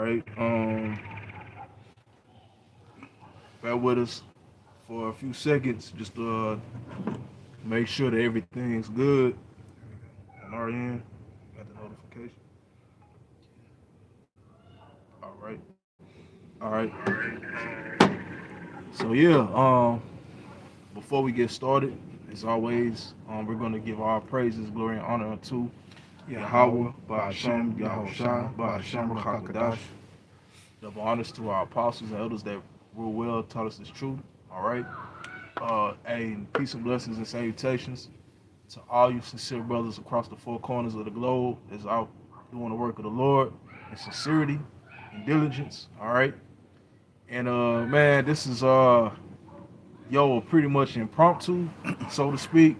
right. Bear with us for a few seconds just to make sure that everything's good on our end. Got the notification. All right. All right. So yeah, before we get started, as always, we're gonna give all praises, glory, and honor unto Yahweh, Yahweh, Ba'ashem, Ba'ashem, Yahushua, Yahushua, Ba'ashem, Ba'ashem, Rakakadash. Rakakadash. Double honors to our apostles and elders that rule well, taught us this truth. All right. And peace and blessings and salutations to all you sincere brothers across the four corners of the globe that's out doing the work of the Lord in sincerity and diligence. All right. And man, this is pretty much impromptu, so to speak.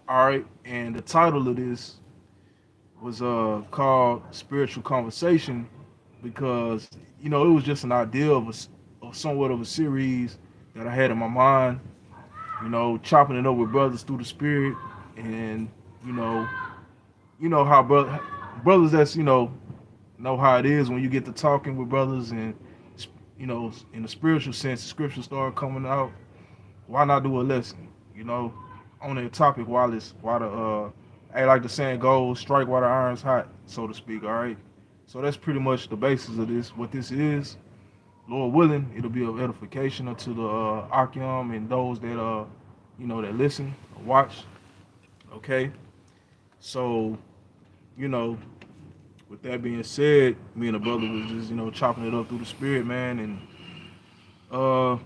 All right. And the title of this was called Spiritual Conversation because it was just an idea of somewhat of a series that I had in my mind, chopping it up with brothers through the spirit. And you know how brothers that's know how it is when you get to talking with brothers, and in the spiritual sense the scriptures start coming out. Why not do a lesson on that topic while the hey, like the saying goes, strike while the iron's hot, so to speak. All right, so that's pretty much the basis of this. What this is, Lord willing, it'll be of edification unto the Akim and those that that listen or watch. Okay, so you know, with that being said, me and the brother was just chopping it up through the spirit, man, and uh,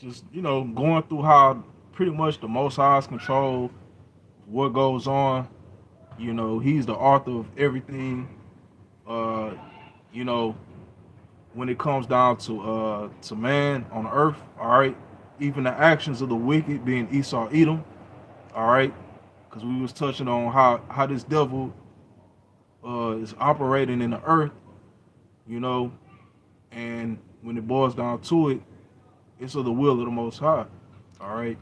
just going through how pretty much the Most High's control what goes on. He's the author of everything. Uh, you know, when it comes down to man on earth, all right. Even the actions of the wicked, being Esau, Edom, all right, because we was touching on how this devil is operating in the earth, you know, and when it boils down to it, it's of the will of the Most High, all right.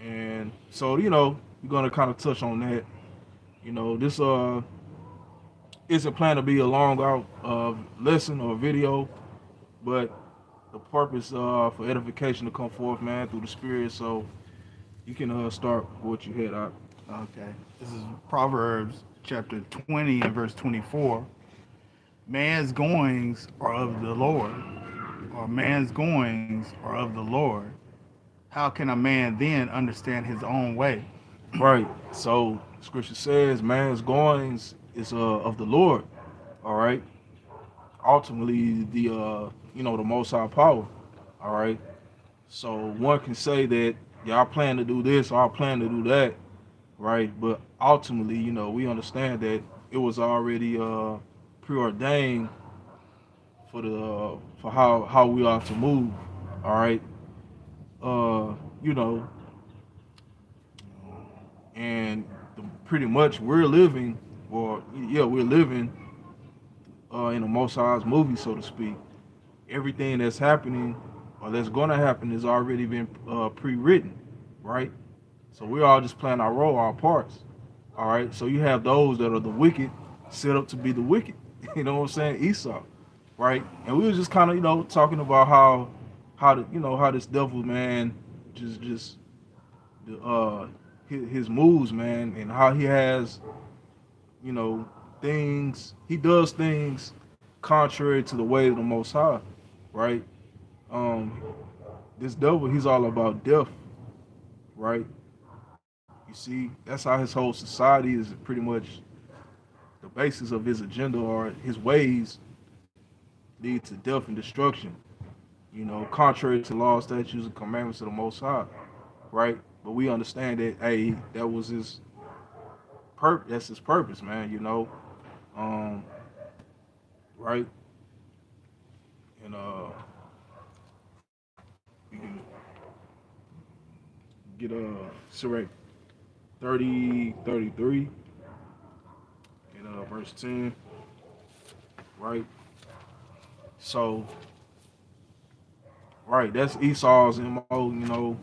And so we're gonna kind of touch on that. This isn't planned to be a long out lesson or video, but the purpose for edification to come forth, man, through the spirit. So you can start with what you had out. Okay. This is Proverbs chapter 20 and verse 24. Man's goings are of the Lord, or man's goings are of the Lord. How can a man then understand his own way? Right. So scripture says man's goings is of the Lord. All right. Ultimately the the most high power. All right. So one can say that y'all plan to do this or I plan to do that, right? But ultimately, we understand that it was already preordained for how we are to move. All right. Uh, you know, and pretty much we're living, or yeah, we're living in a Most High's movie, so to speak. Everything that's happening or that's going to happen has already been pre-written, right? So we're all just playing our role, our parts. All right. So you have those that are the wicked set up to be the wicked. You know what I'm saying? Esau, right? And we were just kind of talking about how this devil, man, just uh his moves, man, and how he has you know things. He does things contrary to the way of the Most High, right? Um, this devil, he's all about death, right? You see, that's how his whole society is pretty much the basis of his agenda, or his ways lead to death and destruction, contrary to law, statutes, and commandments of the Most High, right? But we understand that, hey, that was his that's his purpose, man, um, right? And you can get Sirach 33 and verse 10, right? So, right, that's Esau's MO,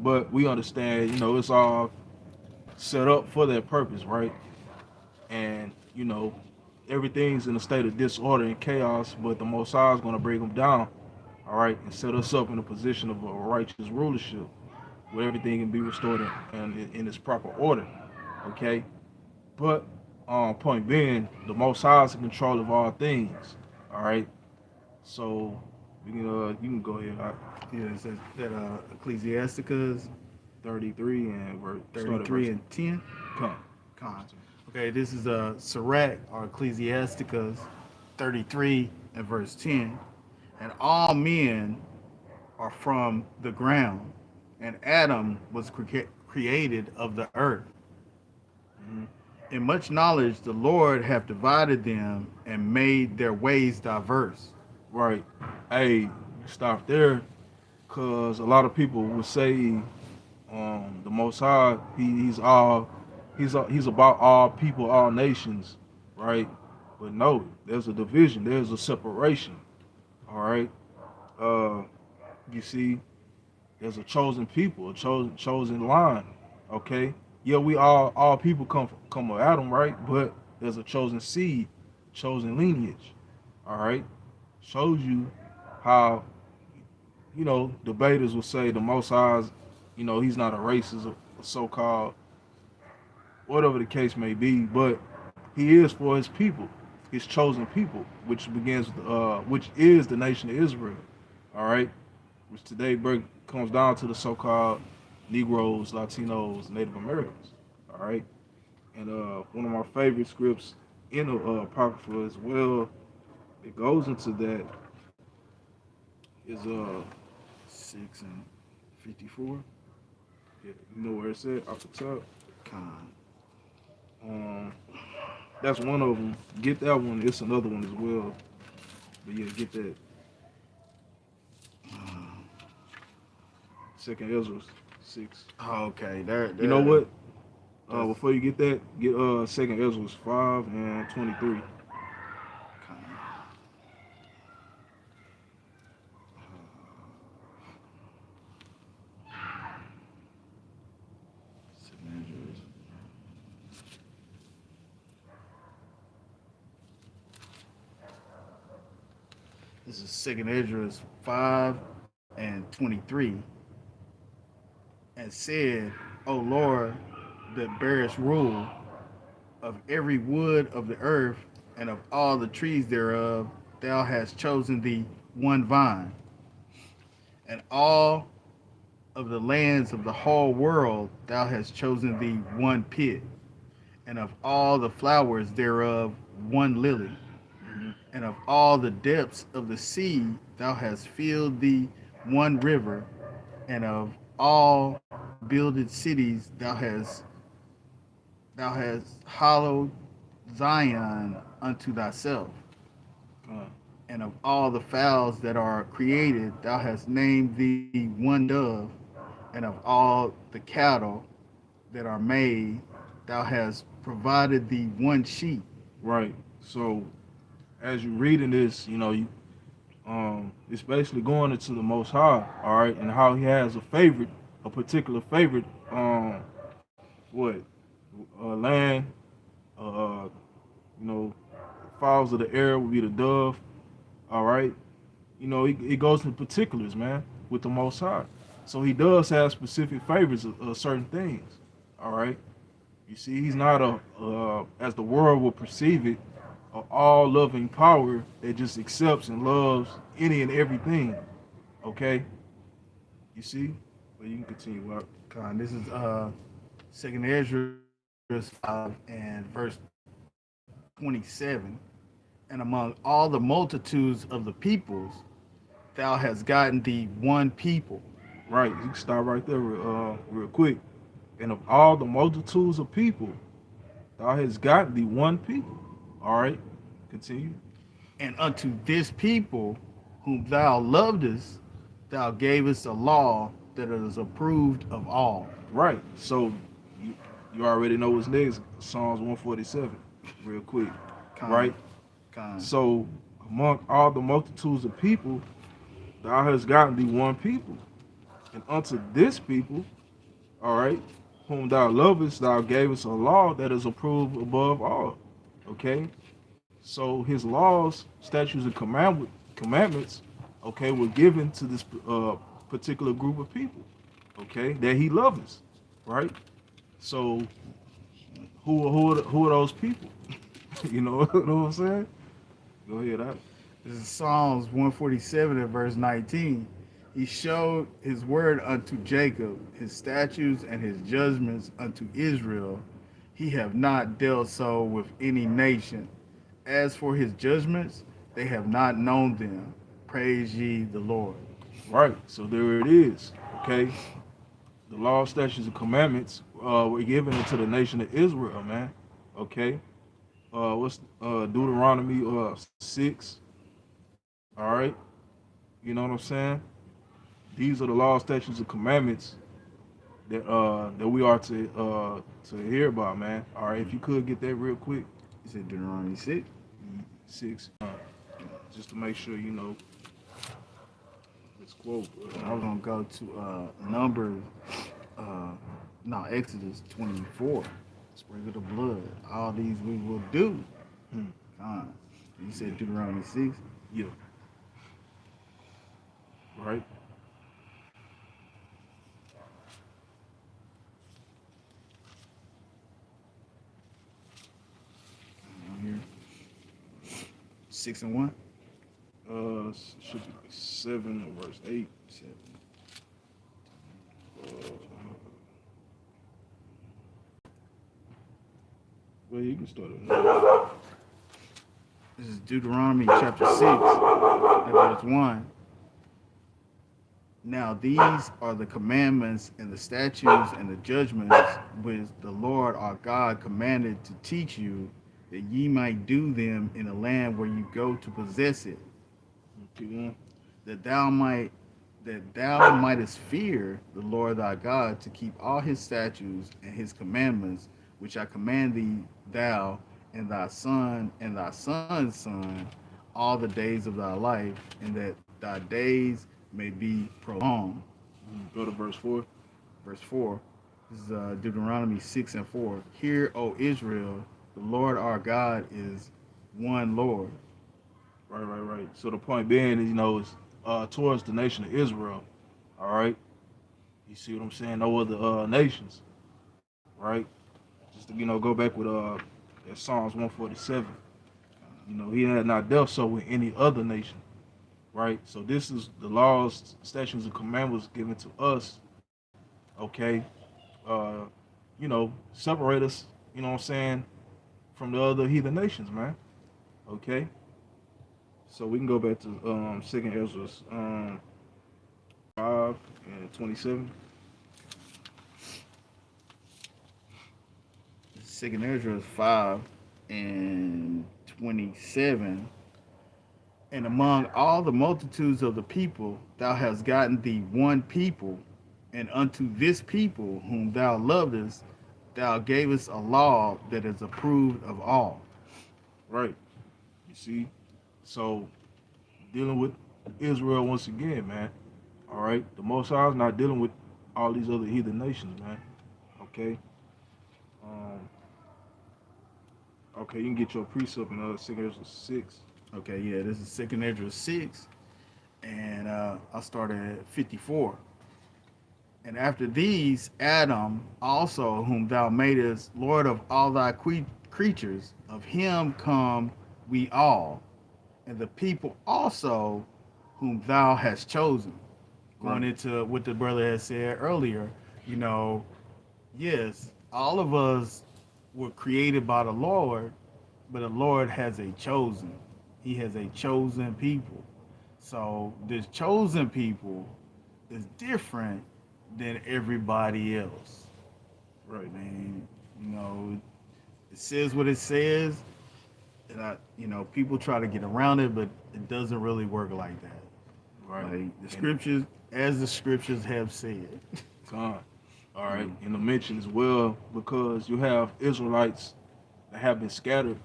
but we understand, it's all set up for that purpose, right? And, everything's in a state of disorder and chaos, but the Most High is going to bring them down, all right, and set us up in a position of a righteous rulership where everything can be restored in its proper order, okay? But point being, the Most High is in control of all things, all right? So we can you can go ahead. Yeah, it says that Ecclesiasticus 33 and verse 33 and 10. Come. Con. Okay, this is Sirach or Ecclesiasticus 33 and verse 10. And all men are from the ground, and Adam was created of the earth. Mm-hmm. In much knowledge the Lord hath divided them and made their ways diverse. Right. Hey, stop there, cause a lot of people would say, the Most High, he's about all people, all nations, right? But no, there's a division, there's a separation. All right. You see, there's a chosen people, a chosen line. Okay. Yeah, we all people come from Adam, right? But there's a chosen seed, chosen lineage. All right. Shows you how, debaters will say the Most High, he's not a racist, a so-called, whatever the case may be, but he is for his people, his chosen people, which which is the nation of Israel. All right, which today comes down to the so-called Negroes, Latinos, Native Americans. All right, and one of my favorite scripts in the Apocrypha as well, it goes into that, is 6 and 54. yeah, you know where it's at off the top. Con. That's one of them. Get that one. It's another one as well. But yeah, get that. Second Ezra 6. Oh, okay, there. You know what? Before you get that, get Second Ezra 5 and 23. This is Second Ezra 5 and 23. And said, O Lord, that bearest rule of every wood of the earth and of all the trees thereof, thou hast chosen thee one vine. And all of the lands of the whole world, thou hast chosen thee one pit. And of all the flowers thereof, one lily. And of all the depths of the sea, thou hast filled thee one river, and of all builded cities, thou hast hallowed Zion unto thyself. And of all the fowls that are created, thou hast named thee one dove, and of all the cattle that are made, thou hast provided thee one sheep. Right. So as you reading this, it's basically going into the Most High, all right, and how he has a particular favorite, land, fowls of the air would be the dove, all right. It goes into particulars, man, with the Most High. So he does have specific favors of certain things, all right. You see, he's not as the world will perceive it, all-loving power that just accepts and loves any and everything. Okay? You see? Well, you can continue out. This is Second Ezra 5 and verse 27. And among all the multitudes of the peoples, thou hast gotten thee one people. Right. You can stop right there real quick. And of all the multitudes of people, thou hast gotten thee one people. All right, continue. And unto this people whom thou lovedest, thou gavest a law that is approved of all. Right. So you already know what's next. Psalms 147, real quick. Right? So among all the multitudes of people, thou hast gotten thee one people. And unto this people, all right, whom thou lovest, thou gavest a law that is approved above all. Okay? So his laws, statutes, and commandments, okay, were given to this particular group of people, okay, that he loves, right? So who are those people? You know, you know what I'm saying? Go ahead. This is Psalms 147 and verse 19. He showed his word unto Jacob, his statutes and his judgments unto Israel. He have not dealt so with any nation. As for his judgments, they have not known them. Praise ye the Lord. Right. So there it is. Okay. The law, statutes, and commandments were given into the nation of Israel, man. Okay. What's Deuteronomy 6? All right. You know what I'm saying? These are the law, statutes, and commandments that we are to hear about, man. All right. If you could get that real quick. You said Deuteronomy 6? 6. Just to make sure you know this quote. I was going to go to Numbers, Exodus 24. Sprinkle the blood. All these we will do. You said Deuteronomy 6? Yeah. Right. Here. 6 and 1? Should be like 7 or verse 8. 7. Well, you can start it. This is Deuteronomy chapter 6, and verse 1. Now these are the commandments and the statutes and the judgments which the Lord our God commanded to teach you, that ye might do them in the land where you go to possess it, that thou mightest fear the Lord thy God, to keep all his statutes and his commandments, which I command thee, thou and thy son and thy son's son, all the days of thy life, and that thy days may be prolonged. Go to verse 4. Verse 4. This is Deuteronomy 6 and 4. Hear, O Israel, the Lord our God is one Lord. Right. So the point being is, is towards the nation of Israel. All right. You see what I'm saying? No other nations. Right. Just to go back with that Psalms 147. He had not dealt so with any other nation. Right. So this is the laws, statutes, and commandments given to us. Okay. Separate us. You know what I'm saying? From the other heathen nations, man. Okay. So we can go back to 2nd Ezra 5 and 27. 2nd Ezra 5 and 27. And among all the multitudes of the people, thou hast gotten thee one people, and unto this people whom thou lovest, thou gavest a law that is approved of all. Right. You see? So, dealing with Israel once again, man. All right? The Most High is not dealing with all these other heathen nations, man. Okay? Okay, you can get your precept in 2nd Ezra 6. Okay, yeah, this is 2nd Ezra 6, and I'll start at 54. And after these, Adam also, whom thou madest Lord of all thy creatures, of him come we all, and the people also whom thou hast chosen. Going into what the brother had said earlier, yes, all of us were created by the Lord, but the Lord has a chosen. He has a chosen people. So this chosen people is different than everybody else. Right. Man, it says what it says, and people try to get around it, but it doesn't really work like that. Right. Like the scriptures, as the scriptures have said. All right. And to mention as well, because you have Israelites that have been scattered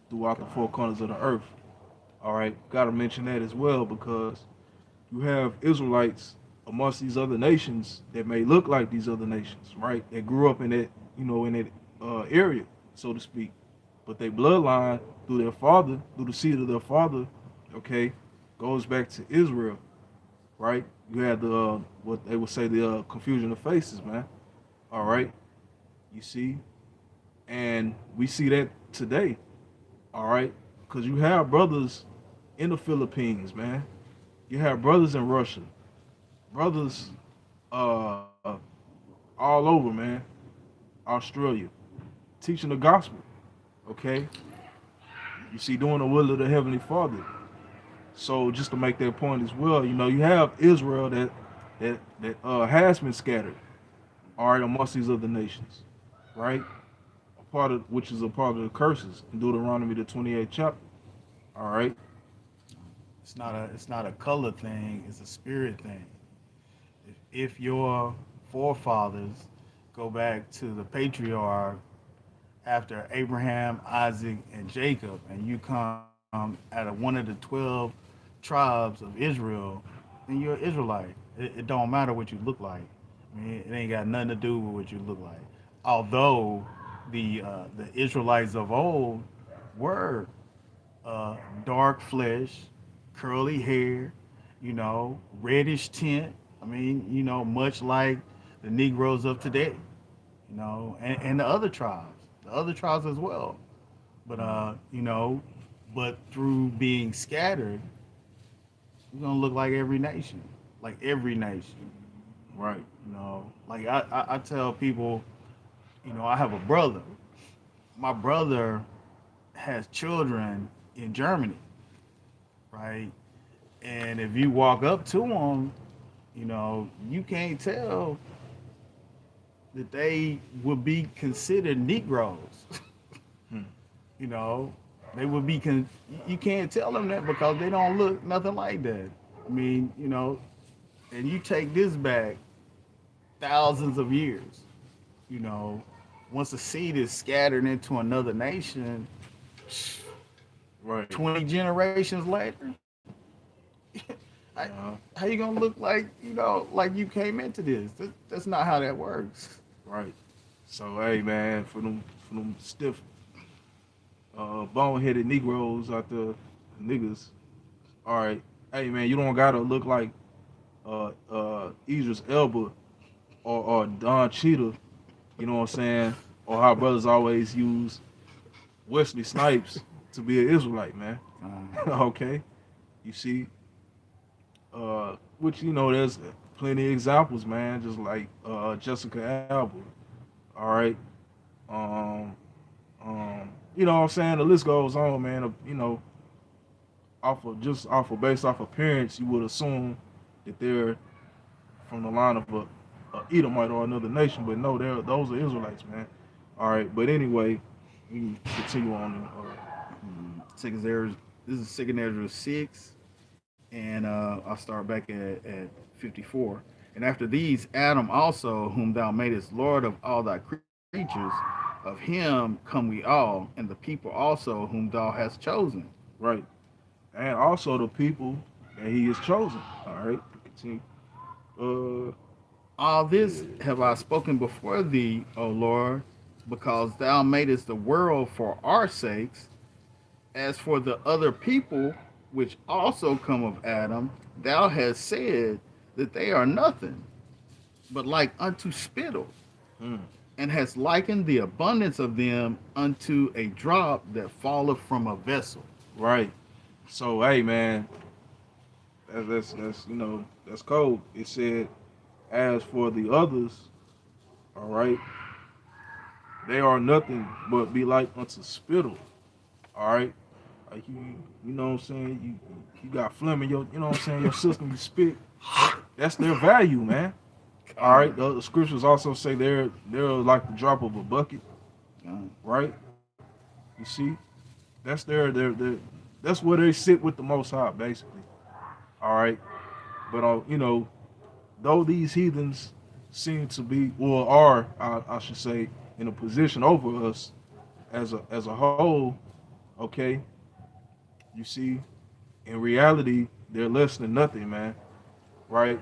throughout the four corners of the earth. All right. Got to mention that as well, because you have Israelites amongst these other nations that may look like these other nations, right? They grew up in that, in that area, so to speak. But their bloodline through their father, through the seed of their father, okay, goes back to Israel, right? You had the what they would say the confusion of faces, man. All right, you see, and we see that today. All right, because you have brothers in the Philippines, man. You have brothers in Russia, brothers uh, all over, man. Australia, teaching the gospel. Okay, you see, doing the will of the heavenly Father. So just to make that point as well, you know, you have Israel that has been scattered, all right, amongst these other nations, right? A part of which is a part of the curses in Deuteronomy the 28th chapter. All right, It's not a color thing, it's a spirit thing. If your forefathers go back to the patriarch after Abraham, Isaac, and Jacob, and you come out of one of the 12 tribes of Israel, then you're an Israelite. It don't matter what you look like. I mean, it ain't got nothing to do with what you look like. Although the Israelites of old were dark flesh, curly hair, reddish tint. I mean, much like the Negroes of today, and the other tribes as well. But but through being scattered, we're gonna look like every nation. right, Like I tell people, I have a brother. My brother has children in Germany, right? And if you walk up to them, you can't tell that they would be considered Negroes. hmm. you know, they would be. You can't tell them that because they don't look nothing like that. I mean, and you take this back thousands of years. You know, once a seed is scattered into another nation, Right, 20 generations later, I, uh, how you gonna look like like you came into this? That's not how that works. right. So hey, man, for them stiff, bone-headed Negroes out there, niggas. All right, hey, man, you don't gotta look like Idris Elba or Don Cheetah. You know what I'm saying? Or how brothers always use Wesley Snipes to be an Israelite, man. Okay, you see, which there's plenty of examples, man. Just like Jessica Alba. All right, um, you know what I'm saying? The list goes on, man. Off of based off appearance, you would assume that they're from the line of a Edomite or another nation, but no, those are Israelites, man. All right, but anyway, we can continue on. Second Ezra, this is Second Ezra 6, and I'll start back at 54. And after these, Adam also, whom thou madest Lord of all thy creatures, of him come we all, and the people also whom thou hast chosen. Right, and also the people that He has chosen. All right, continue. Uh, All this yeah, have I spoken before thee, O Lord, because thou madest the world for our sakes. As for the other people which also come of Adam, thou hast said that they are nothing, but like unto spittle, mm, and hast likened the abundance of them unto a drop that falleth from a vessel. right. So hey, man, that's that's cold. It said, as for the others, all right, they are nothing but be like unto spittle. All right, like you know what I'm saying. You got phlegm in your, you know what I'm saying, your system. You spit. That's their value, man. All right. The scriptures also say they're like the drop of a bucket, right? You see, that's their that's where they sit with the Most High, basically. All right. But though these heathens seem to be, or are, I should say, in a position over us as a whole, okay, you see, in reality, they're less than nothing, man, right?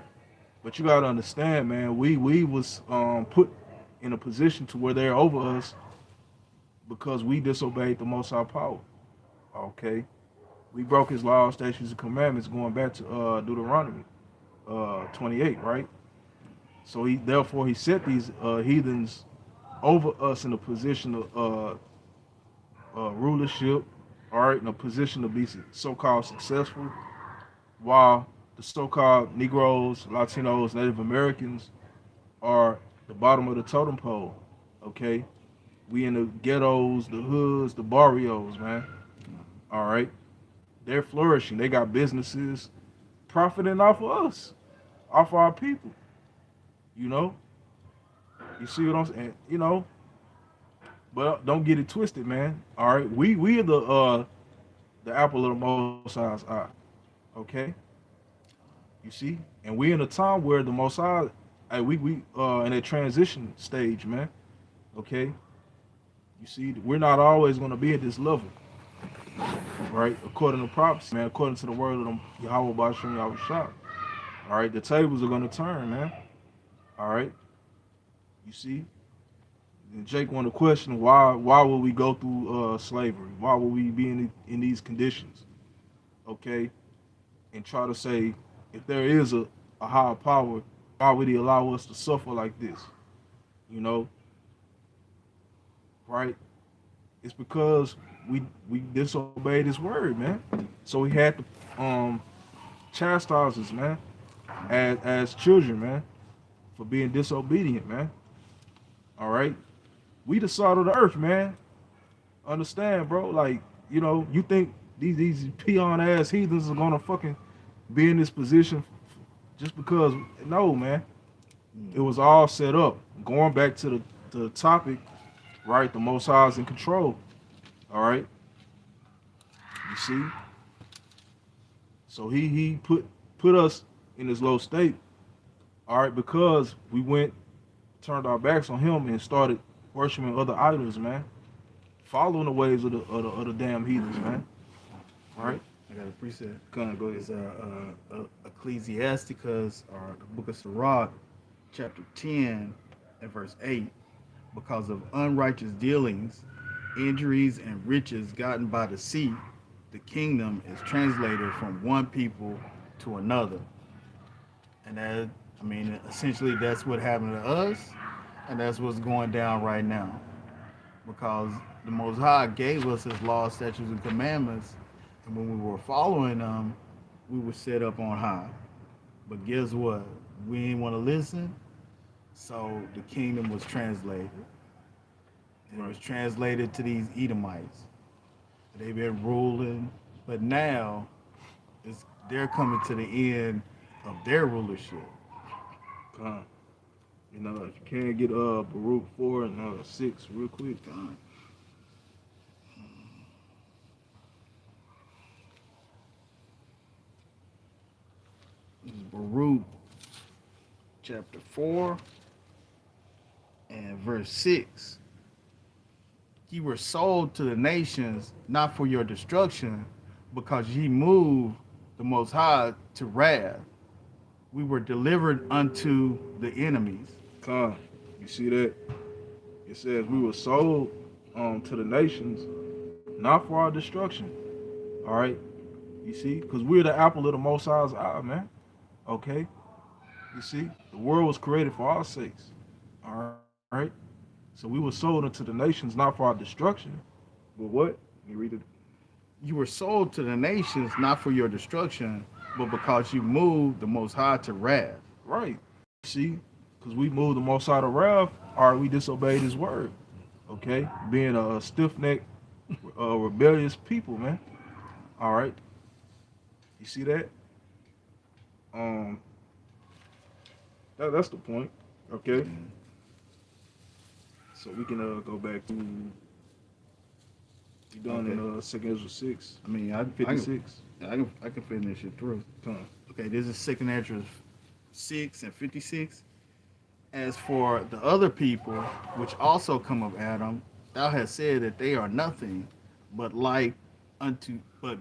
But you gotta understand, man, we was put in a position to where they're over us because we disobeyed the Most High power, Okay, we broke his laws, statutes, and commandments, going back to Deuteronomy 28, right? So he set these heathens over us in a position of rulership, all right, in a position to be so-called successful, while the so-called Negroes, Latinos, Native Americans are the bottom of the totem pole. Okay, we in the ghettos, the hoods, the barrios, man. All right, they're flourishing. They got businesses profiting off of us, off of our people. You know, you see what I'm saying? You know, but don't get it twisted, man. All right, we are the apple of the Most High's eye. Okay, you see, and we in a time where the Most High, hey, we in a transition stage, man. Okay, you see, we're not always going to be at this level, right? According to prophecy, man. According to the word of the Yahweh Bashim Yahweh Shah. All right, the tables are going to turn, man. All right, you see. And Jake wanted to question why would we go through slavery? Why would we be in these conditions? Okay, and try to say if there is a higher power, why would he allow us to suffer like this? You know, right? It's because we disobeyed his word, man. So he had to chastise us, man, as children, man, for being disobedient, man. All right, we the salt of the earth, man. Understand, bro? Like, you think these peon ass heathens are gonna fucking be in this position just because? No, man. It was all set up. Going back to the topic, right? The Most High is in control. All right. You see. So he put us in this low state. All right, because we turned our backs on him and started worshiping other idols, man. Following the ways of the damn heathens, man. All right. I got a precept. Go ahead. It's Ecclesiasticus, or the Book of Sirach, chapter 10 and verse 8. Because of unrighteous dealings, injuries, and riches gotten by deceit, the kingdom is translated from one people to another. And that, I mean, essentially that's what happened to us, and that's what's going down right now. Because the Most High gave us His laws, statutes, and commandments, and when we were following them, we were set up on high. But guess what? We didn't want to listen, so the kingdom was translated. And it was translated to these Edomites. They've been ruling, but now they're coming to the end of their rulership. If you can get Baruch 4 and 6 real quick. This is Baruch chapter 4 and verse 6. Ye were sold to the nations, not for your destruction, because ye moved the Most High to wrath. We were delivered unto the enemies. You see that? It says we were sold to the nations, not for our destruction. All right? You see? Because we're the apple of the Most High's eye, man. Okay? You see? The world was created for our sakes. All right? So we were sold into the nations, not for our destruction. But what? Let me read it. You were sold to the nations, not for your destruction, but because you moved the Most High to wrath. Right. See? Because we moved the Most High to wrath, or we disobeyed His word. Okay? Being a stiff-necked, rebellious people, man. All right? You see that? That's the point. Okay? So we can go back to, you done in 2nd Ezra 6. I mean, I can 56. I can finish it through. Okay, this is 2nd Ezra 6 and 56. As for the other people, which also come of Adam, thou hast said that they are nothing, but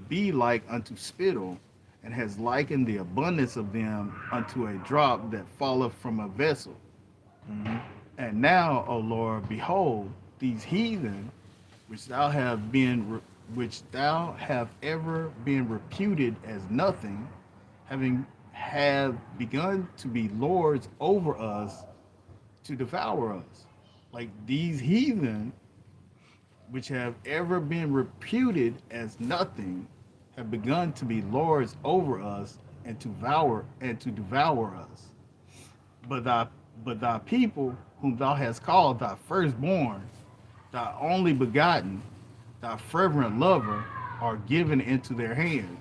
be like unto spittle, and has likened the abundance of them unto a drop that falleth from a vessel. Mm-hmm. And now, O Lord, behold, these heathen, which thou have been which thou have ever been reputed as nothing, having have begun to be lords over us to devour us. Like these heathen, which have ever been reputed as nothing, have begun to be lords over us and to devour us. But thy people, whom thou hast called thy firstborn, thy only begotten, thy fervent lover, are given into their hands.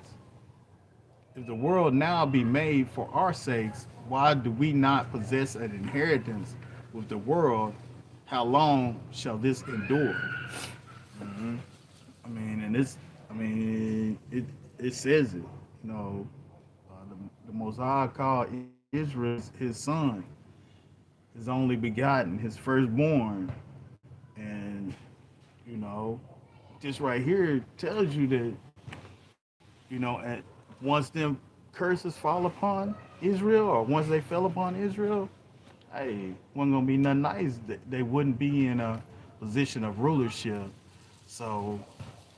If the world now be made for our sakes, why do we not possess an inheritance with the world? How long shall this endure? Mm-hmm. It says it. You know, the Most High called Israel his son, his only begotten, his firstborn, and you know, this right here tells you that at once them curses fall upon Israel, or once they fell upon Israel, hey, wasn't gonna be nothing nice. They wouldn't be in a position of rulership, so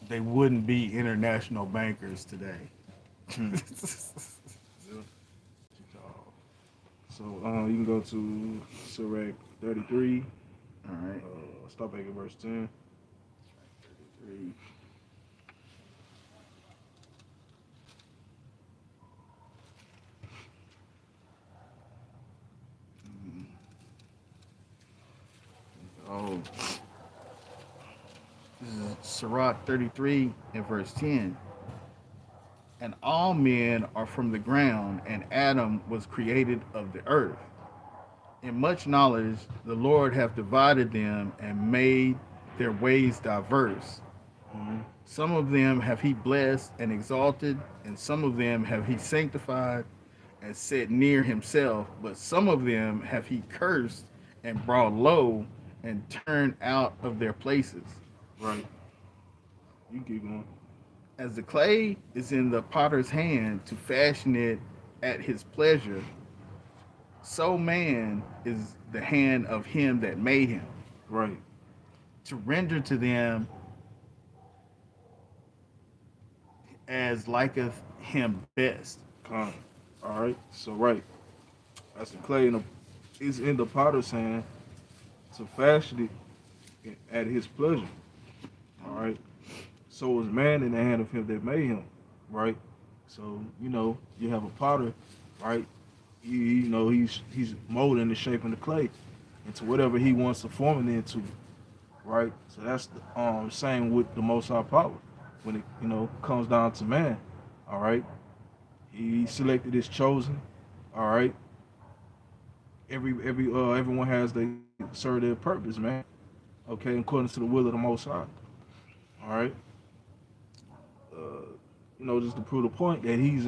they wouldn't be international bankers today. Hmm. Yeah. So you can go to Sirach 33. All right. Stop at verse 10. 33. Oh, this is Sirach 33 and verse 10. And all men are from the ground, and Adam was created of the earth. In much knowledge, the Lord hath divided them and made their ways diverse. Mm-hmm. Some of them have he blessed and exalted, and some of them have he sanctified and set near himself, but some of them have he cursed and brought low and turned out of their places. Right. You keep going. As the clay is in the potter's hand to fashion it at his pleasure, so man is the hand of him that made him, Right. to render to them as liketh him best. Come. All right. So right. That's the clay is in the potter's hand to fashion it at his pleasure. All right. So is man in the hand of him that made him. Right. So you have a potter, right? He's molding the shape in the clay into whatever he wants to form it into. Right. So that's the same with the Most High power when it comes down to man. All right. He selected his chosen. All right. Everyone has they serve their purpose, man. Okay, according to the will of the Most High. All right. Just to prove the point that he's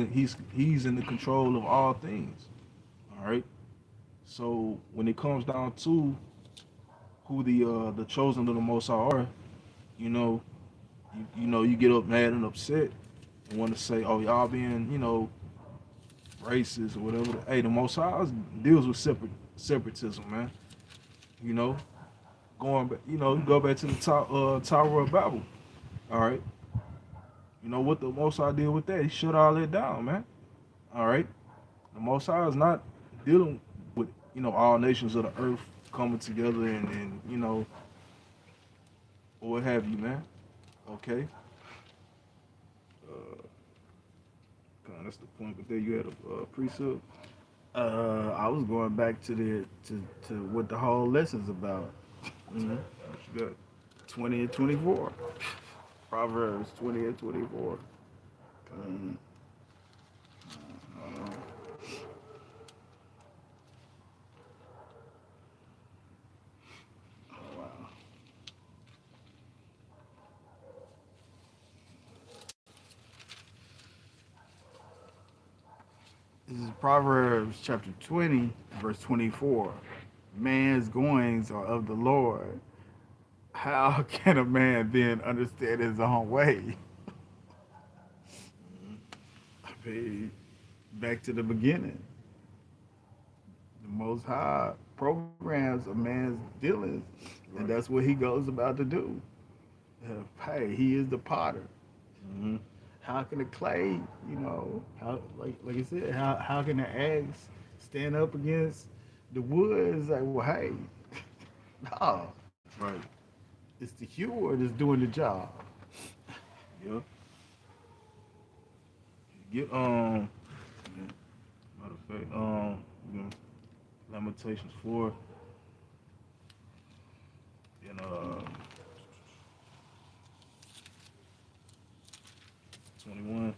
in the control of all things. All right. So when it comes down to who the chosen of the Most High are, you know, you get up mad and upset and want to say, oh, y'all being racist or whatever. Hey, the Most High deals with separatism, man. You know, going back, you go back to the Tower of Babel. All right. You know what the Most High did with that? He shut all that down, man. All right. The Most High is not dealing with all nations of the earth coming together and or what have you, man. Okay. That's the point. But there you had a precept. I was going back to to what the whole lesson's about. Mm-hmm. What you got? 20 and 24. Proverbs 20 and 24. Um, uh, oh, wow. This is Proverbs chapter 20, verse 24. Man's goings are of the Lord. How can a man then understand his own way? I mean, back to the beginning. The Most High programs a man's dealings, and Right. that's what he goes about to do. Hey, he is the potter. Hmm. How can the clay, how like you said, how can the axe stand up against the wood? It's like, well, hey, no, Right. it's the hewer that's doing the job. Yeah. Get matter of fact, you know, Lamentations 4 and 21.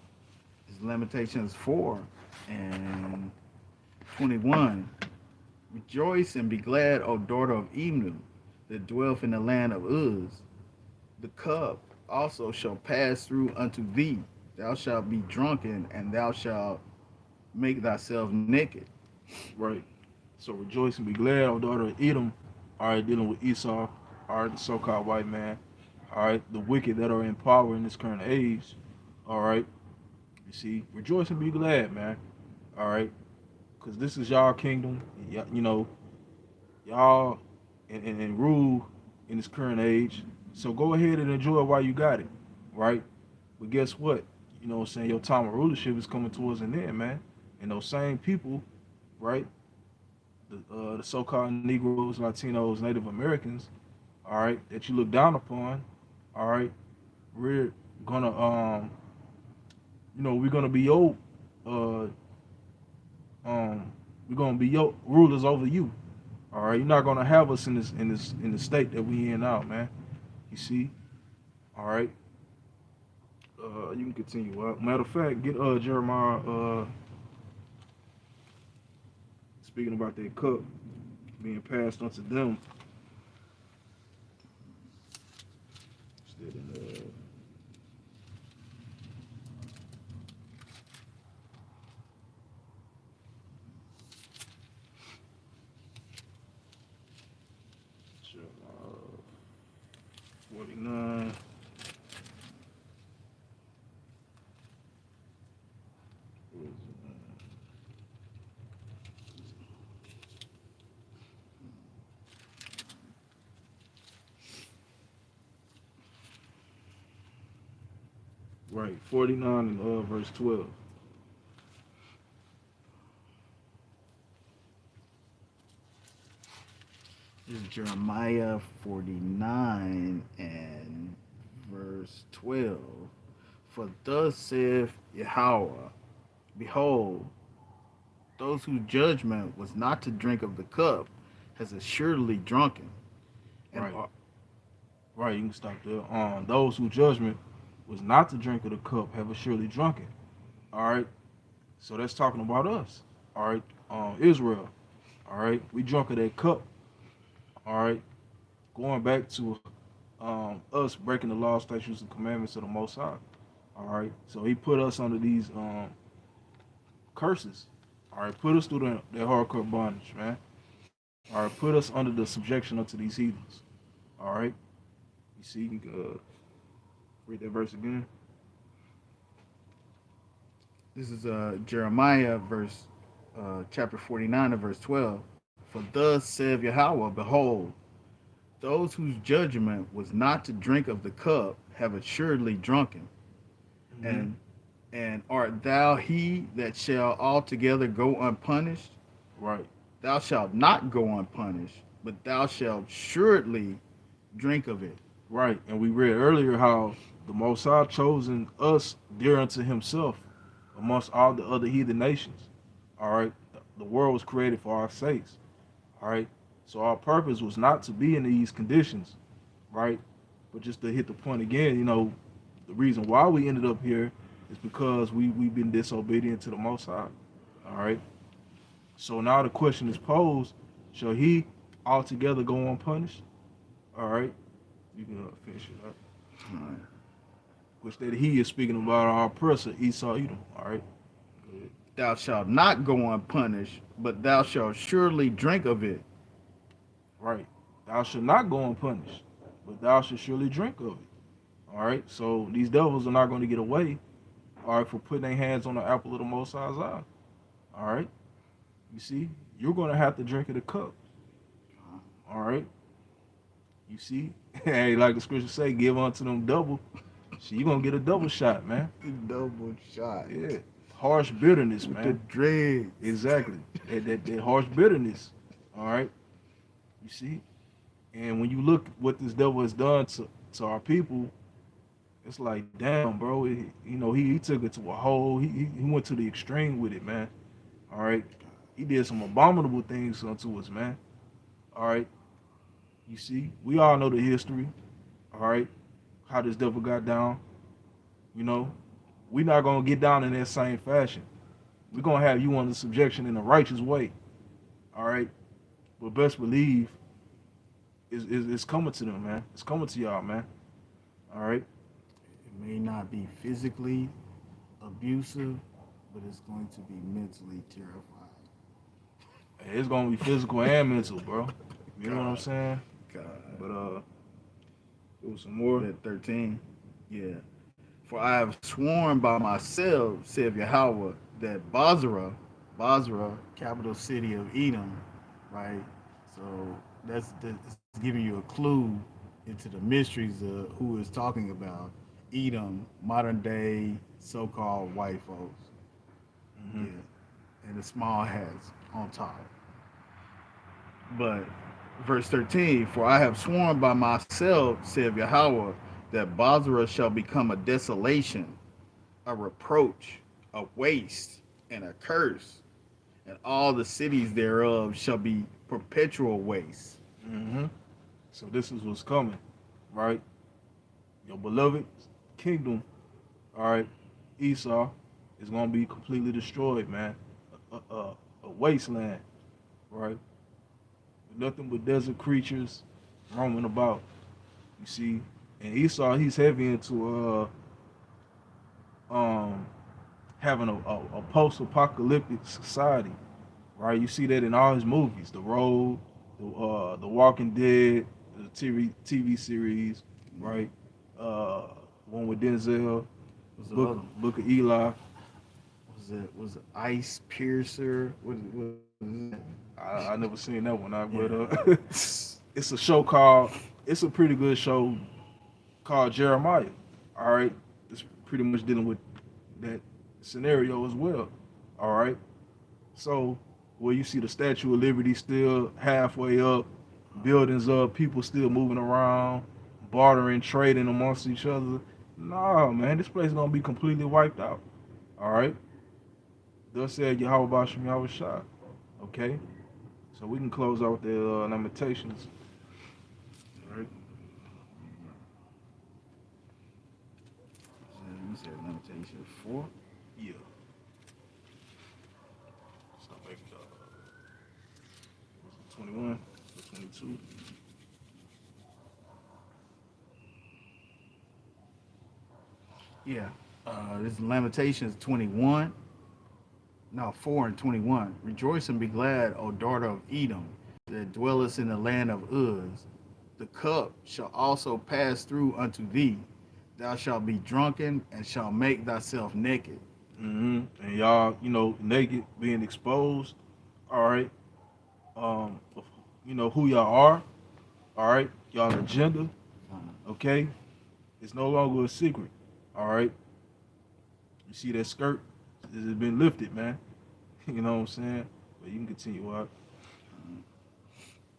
It's Lamentations 4 and 21. Rejoice and be glad, O daughter of Eden, that dwelleth in the land of Uz. The cup also shall pass through unto thee. Thou shalt be drunken, and thou shalt make thyself naked. Right. So rejoice and be glad, O daughter of Edom. All right, dealing with Esau. All right, the so-called white man. All right, the wicked that are in power in this current age. All right, you see, rejoice and be glad, man. All right, because this is y'all kingdom. You know, y'all and rule in this current age. So go ahead and enjoy it while you got it, right? But guess what? You know what I'm saying? Your time of rulership is coming towards an end, man. And those same people, right? The so-called Negroes, Latinos, Native Americans, all right, that you look down upon, all right, we're gonna we're gonna be your uh we're gonna be your rulers over you. All right, you're not gonna have us in the state that we in now, man. You see, all right. You can continue. Matter of fact, get Jeremiah. Speaking about that cup being passed unto them. Still in Jeremiah 49. Right, 49 and verse 12. This is Jeremiah 49 and verse 12. For thus saith Yahweh, behold, those whose judgment was not to drink of the cup has assuredly drunken. And Right, right. You can stop there. Those whose judgment was not to drink of the cup have assuredly drunken. All right. So that's talking about us. All right. Israel. All right. We drunk of that cup. All right. Going back to us breaking the law, statutes, and commandments of the Most High. All right. So He put us under these curses. All right. Put us through that hardcore bondage, man. All right. Put us under the subjection unto these heathens. All right. You see, you can read that verse again. this is Jeremiah chapter 49 and verse 12. For thus saith Yahweh, behold, those whose judgment was not to drink of the cup have assuredly drunken. Hmm. And art thou he that shall altogether go unpunished? Right. Thou shalt not go unpunished, but thou shalt surely drink of it. Right. And we read earlier how the Most High chosen us dear unto Himself amongst all the other heathen nations. All right. The world was created for our sakes. All right. So our purpose was not to be in these conditions, right? But just to hit the point again, the reason why we ended up here is because we've been disobedient to the Most High. All right. So now the question is posed: shall He altogether go unpunished? All right. You can finish it up. All right. Which that He is speaking about our oppressor Esau Edom. All right. Go ahead. Thou shalt not go unpunished, but thou shalt surely drink of it. Right. Thou shalt not go unpunished, but thou shalt surely drink of it. All right. So these devils are not going to get away. All right, for putting their hands on the apple of the Most High's eye. All right. You see, you're going to have to drink of the cup. All right. You see, hey, like the scripture say, give unto them double. So you're gonna get a double shot, man. Double shot. Yeah. Harsh bitterness, With the man. dreads. Exactly. That harsh bitterness. All right. You see? And when you look what this devil has done to our people, it's like, damn, bro. He took it to a whole. He went to the extreme with it, man. All right. He did some abominable things unto us, man. All right. You see, we all know the history. All right. How this devil got down. You know, we're not gonna get down in that same fashion. We're gonna have you under subjection in a righteous way. All right. But best believe it's coming to them, man. It's coming to y'all, man. All right. It may not be physically abusive, but it's going to be mentally terrifying. It's gonna be physical and mental, bro. You know what I'm God, saying? God. But it was some more. That 13. Yeah. For I have sworn by myself, said Yahweh, that Basra, capital city of Edom, right? So that's giving you a clue into the mysteries of who is talking about Edom, modern day so-called white folks. Hmm. Yeah, and the small hats on top. But verse 13, for I have sworn by myself, said Yahweh, that Basra shall become a desolation, a reproach, a waste, and a curse, and all the cities thereof shall be perpetual waste. Hmm. So this is what's coming, right? Your beloved kingdom, all right, Esau, is gonna be completely destroyed, man. A wasteland, right? Nothing but desert creatures roaming about. You see, and Esau, he's heavy into um having a post-apocalyptic society, right? You see that in all his movies, The Road, the Walking Dead, the TV series, right? Uh, one with Denzel, Was the Book other? Book of Eli. Was it Ice Piercer? What is it? I never seen that one, but Yeah. it's a show called. It's a pretty good show called Jeremiah. All right, it's pretty much dealing with that scenario as well. All right, so where you see the Statue of Liberty still halfway up, buildings up, people still moving around, bartering, trading amongst each other. Nah, man, this place is gonna be completely wiped out. All right, thus said Yahweh Bashim Yahweh Shah. Okay, so we can close out the limitations. All right. You said limitation 4. Yeah. So maybe 21 or 22. Yeah. This is Lamentations 21. No, 4 and 21. Rejoice and be glad, O daughter of Edom, that dwellest in the land of Uz. The cup shall also pass through unto thee. Thou shalt be drunken and shalt make thyself naked. And y'all, naked, being exposed. All right. Of, who y'all are. All right. Y'all agenda. Uh, Okay. It's no longer a secret. All right. You see that skirt? It has been lifted, man. You know what I'm saying? But you can continue out.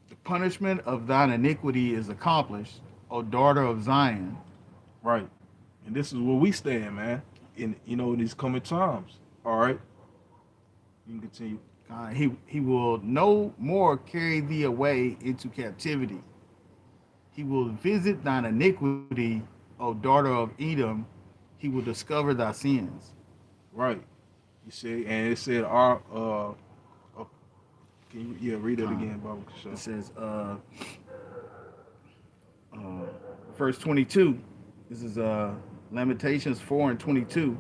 the punishment of thine iniquity is accomplished, O daughter of Zion. Right. And this is where we stand, man. In these coming times. All right. You can continue. He will no more carry thee away into captivity. He will visit thine iniquity, O daughter of Edom. He will discover thy sins. Right. You see, and it said our can you read that Con. again, Baba It Kashaw? says, uh, verse 22. This is Lamentations 4 and 22.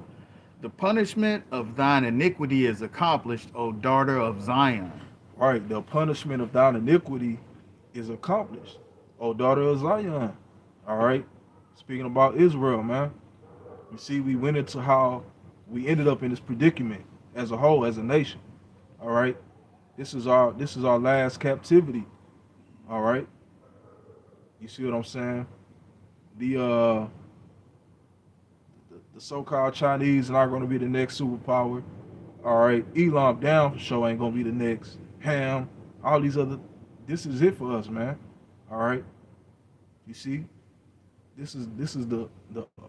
The punishment of thine iniquity is accomplished, O daughter of Zion. Right. The punishment of thine iniquity is accomplished. Oh, daughter of Zion. All right. Speaking about Israel, man. You see, we went into how we ended up in this predicament as a whole, as a nation. All right. This is our last captivity. All right. You see what I'm saying? The The so-called Chinese are not going to be the next superpower. All right, Elon down for sure ain't going to be the next. Ham, all these other. This is it for us, man. All right, you see, this is the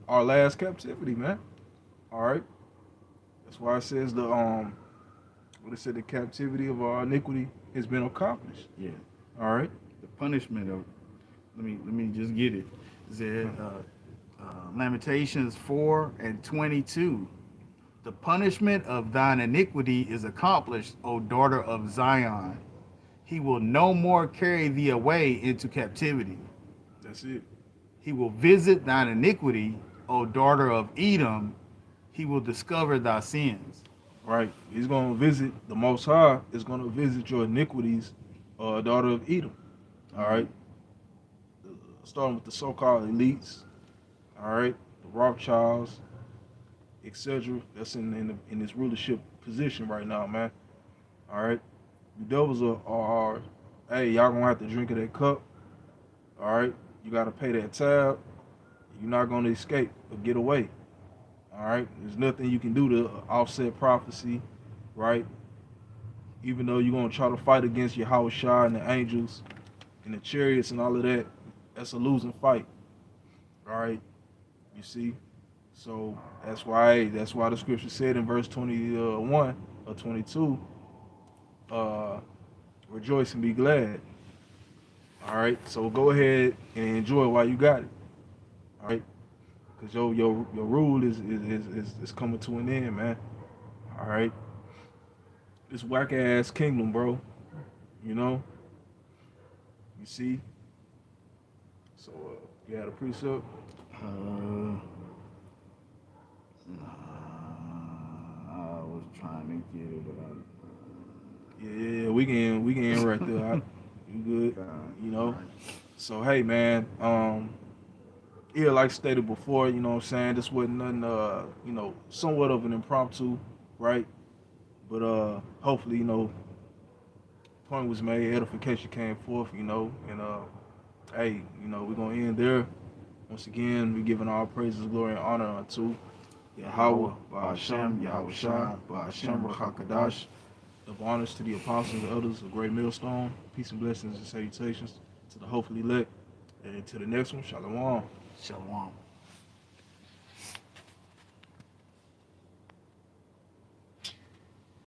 our last captivity, man. All right, that's why it says the what it said, the captivity of our iniquity has been accomplished. Yeah. All right, The punishment of, let me just get it. It said, Lamentations 4:22. The punishment of thine iniquity is accomplished, O daughter of Zion. He will no more carry thee away into captivity. that's it. He will visit thine iniquity, O daughter of Edom. He will discover thy sins. Right, he's going to visit the Most High. Is going to visit your iniquities, daughter of Edom. All right, starting with the so-called elites. All right, the Rothschilds, etc. That's in this rulership position right now, man. All right, you devils are hey, y'all gonna have to drink of that cup. All right, you gotta pay that tab. You're not gonna escape or get away. All right, there's nothing you can do to offset prophecy, right? Even though you're gonna try to fight against Yahweh Shah and the angels and the chariots and all of that, that's a losing fight. All right, you see. So that's why the scripture said in verse 21 or 22, rejoice and be glad. All right, so go ahead and enjoy while you got it. All right, because your rule is coming to an end, man. All right, this whack ass kingdom, bro. You know, you see. So you had a precept. I was trying to get it, but Yeah, we can end right there. You good? You know. So hey, man. Yeah, like stated before, you know what I'm saying, this wasn't nothing, somewhat of an impromptu, right? But hopefully, point was made, edification came forth, and hey, we're gonna end there. Once again, we giving all praises, glory, and honor unto Yahweh, Ba'ashem, Yahweh Shah, Ba'ashem, Ruach Of honors to the apostles and elders of Great Millstone. Peace and blessings and salutations to the hopefully elect. And to the next one, Shalom. Shalom.